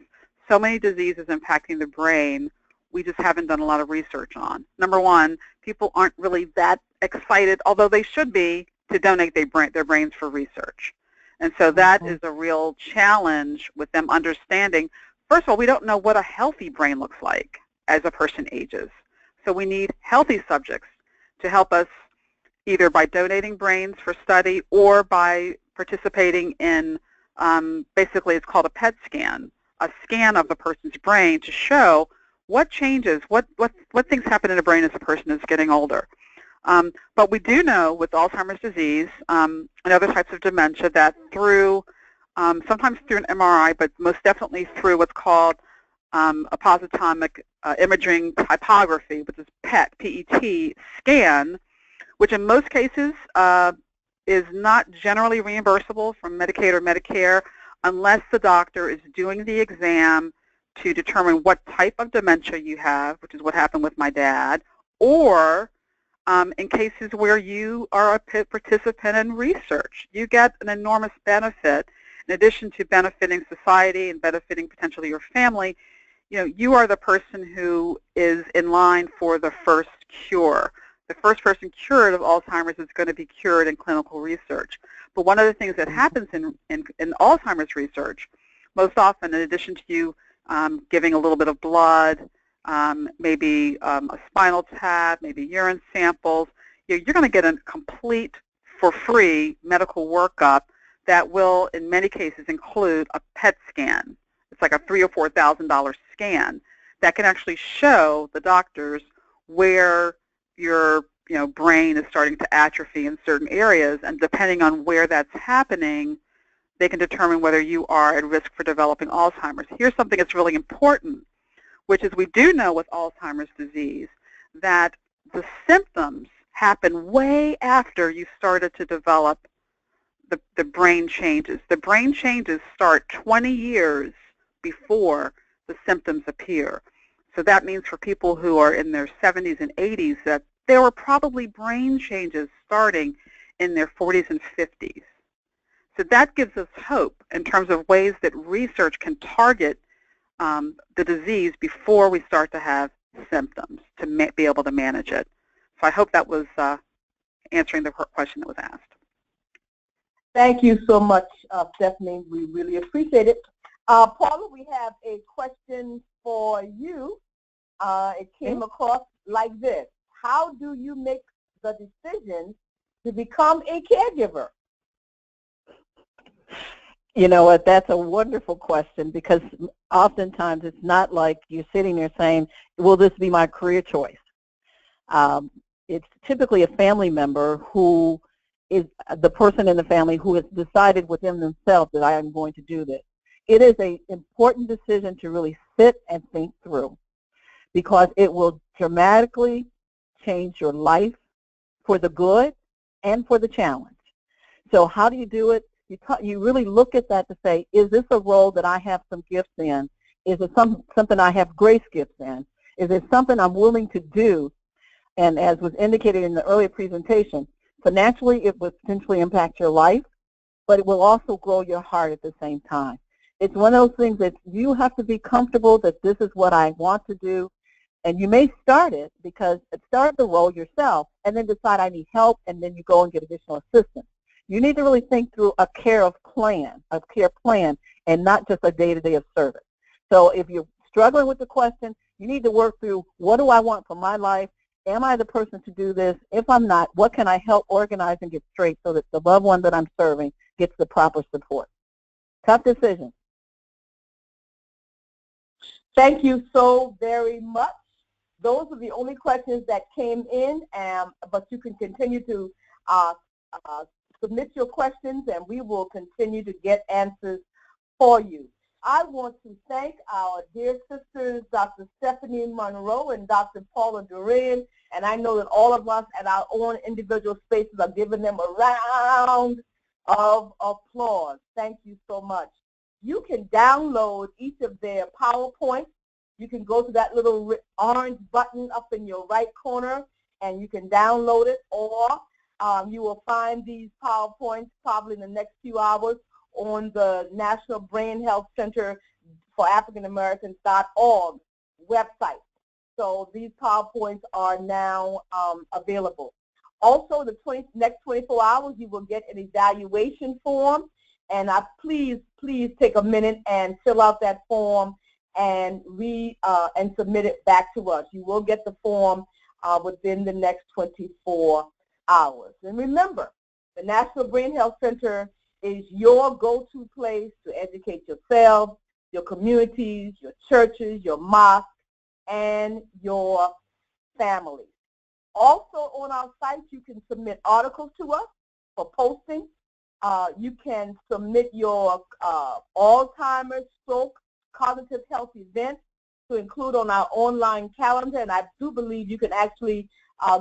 So many diseases impacting the brain, we just haven't done a lot of research on. Number one, people aren't really that excited, although they should be, to donate their brains for research. And so that is a real challenge with them understanding. First of all, we don't know what a healthy brain looks like as a person ages. So we need healthy subjects to help us either by donating brains for study or by participating in, basically it's called a PET scan, a scan of the person's brain to show what changes, what things happen in the brain as a person is getting older. But we do know with Alzheimer's disease and other types of dementia that through, sometimes through an MRI, but most definitely through what's called a positomic imaging typography, which is PET, P-E-T, scan, which in most cases is not generally reimbursable from Medicaid or Medicare unless the doctor is doing the exam to determine what type of dementia you have, which is what happened with my dad, or in cases where you are a participant in research. You get an enormous benefit. In addition to benefiting society and benefiting potentially your family, you are the person who is in line for the first cure. The first person cured of Alzheimer's is going to be cured in clinical research. But one of the things that happens in Alzheimer's research, most often, in addition to you giving a little bit of blood, maybe a spinal tap, maybe urine samples, you're going to get a complete, for free, medical workup that will, in many cases, include a PET scan. It's like a $3,000 or $4,000 scan that can actually show the doctors where your brain is starting to atrophy in certain areas, and depending on where that's happening, they can determine whether you are at risk for developing Alzheimer's. Here's something that's really important, which is we do know with Alzheimer's disease that the symptoms happen way after you started to develop the brain changes. The brain changes start 20 years before the symptoms appear. So that means for people who are in their 70s and 80s that there were probably brain changes starting in their 40s and 50s. So that gives us hope in terms of ways that research can target the disease before we start to have symptoms to be able to manage it. So I hope that was answering the question that was asked. Thank you so much, Stephanie. We really appreciate it. Paula, we have a question for you. It came across like this. How do you make the decision to become a caregiver? You know what, that's a wonderful question, because oftentimes it's not like you're sitting there saying, will this be my career choice? It's typically a family member who is the person in the family who has decided within themselves that I am going to do this. It is an important decision to really sit and think through, because it will dramatically change your life for the good and for the challenge. So how do you do it? You really look at that to say, is this a role that I have some gifts in? Is it something I have grace gifts in? Is it something I'm willing to do? And as was indicated in the earlier presentation, financially it will potentially impact your life, but it will also grow your heart at the same time. It's one of those things that you have to be comfortable that this is what I want to do. And you may start the role yourself and then decide I need help, and then you go and get additional assistance. You need to really think through a care plan, and not just a day-to-day of service. So if you're struggling with the question, you need to work through, what do I want for my life? Am I the person to do this? If I'm not, what can I help organize and get straight so that the loved one that I'm serving gets the proper support? Tough decision. Thank you so very much. Those are the only questions that came in, but you can continue to submit your questions, and we will continue to get answers for you. I want to thank our dear sisters, Dr. Stephanie Monroe and Dr. Paula Duren, and I know that all of us at our own individual spaces are giving them a round of applause. Thank you so much. You can download each of their PowerPoints. You can go to that little orange button up in your right corner, and you can download it, or you will find these PowerPoints probably in the next few hours on the National Brain Health Center for African Americans.org website. So these PowerPoints are now available. Also, the next 24 hours, you will get an evaluation form, and please take a minute and fill out that form and submit it back to us. You will get the form within the next 24 hours. And remember, the National Brain Health Center is your go-to place to educate yourself, your communities, your churches, your mosques, and your families. Also on our site, you can submit articles to us for posting. You can submit your Alzheimer's, stroke, cognitive health events to include on our online calendar, and I do believe you can actually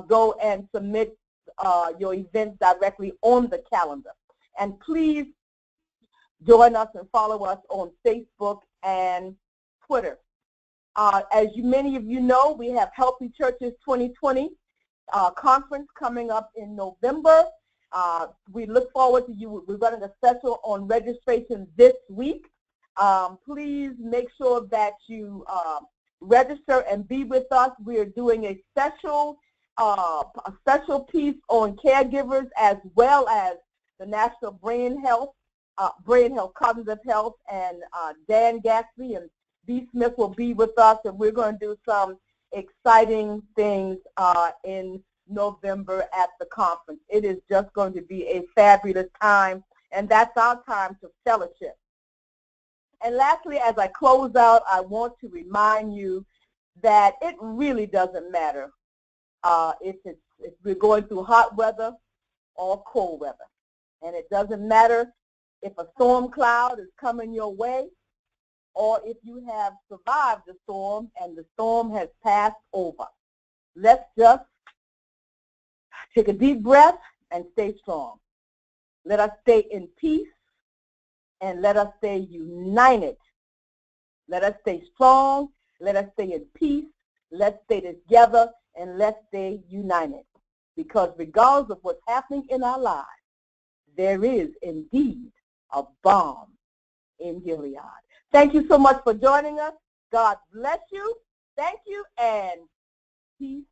go and submit your events directly on the calendar. And please join us and follow us on Facebook and Twitter. As many of you know, we have Healthy Churches 2020 conference coming up in November. We look forward to you. We're running a special on registration this week. Please make sure that you register and be with us. We are doing a special piece on caregivers, as well as the National Brain Health, Cognitive Health, and Dan Gatsby and B. Smith will be with us, and we're going to do some exciting things in November at the conference. It is just going to be a fabulous time, and that's our time to fellowship. And lastly, as I close out, I want to remind you that it really doesn't matter if we're going through hot weather or cold weather. And it doesn't matter if a storm cloud is coming your way, or if you have survived the storm and the storm has passed over. Let's just take a deep breath and stay strong. Let us stay in peace, and let us stay united. Let us stay strong. Let us stay in peace. Let's stay together, and let's stay united. Because regardless of what's happening in our lives, there is indeed a balm in Gilead. Thank you so much for joining us. God bless you. Thank you, and peace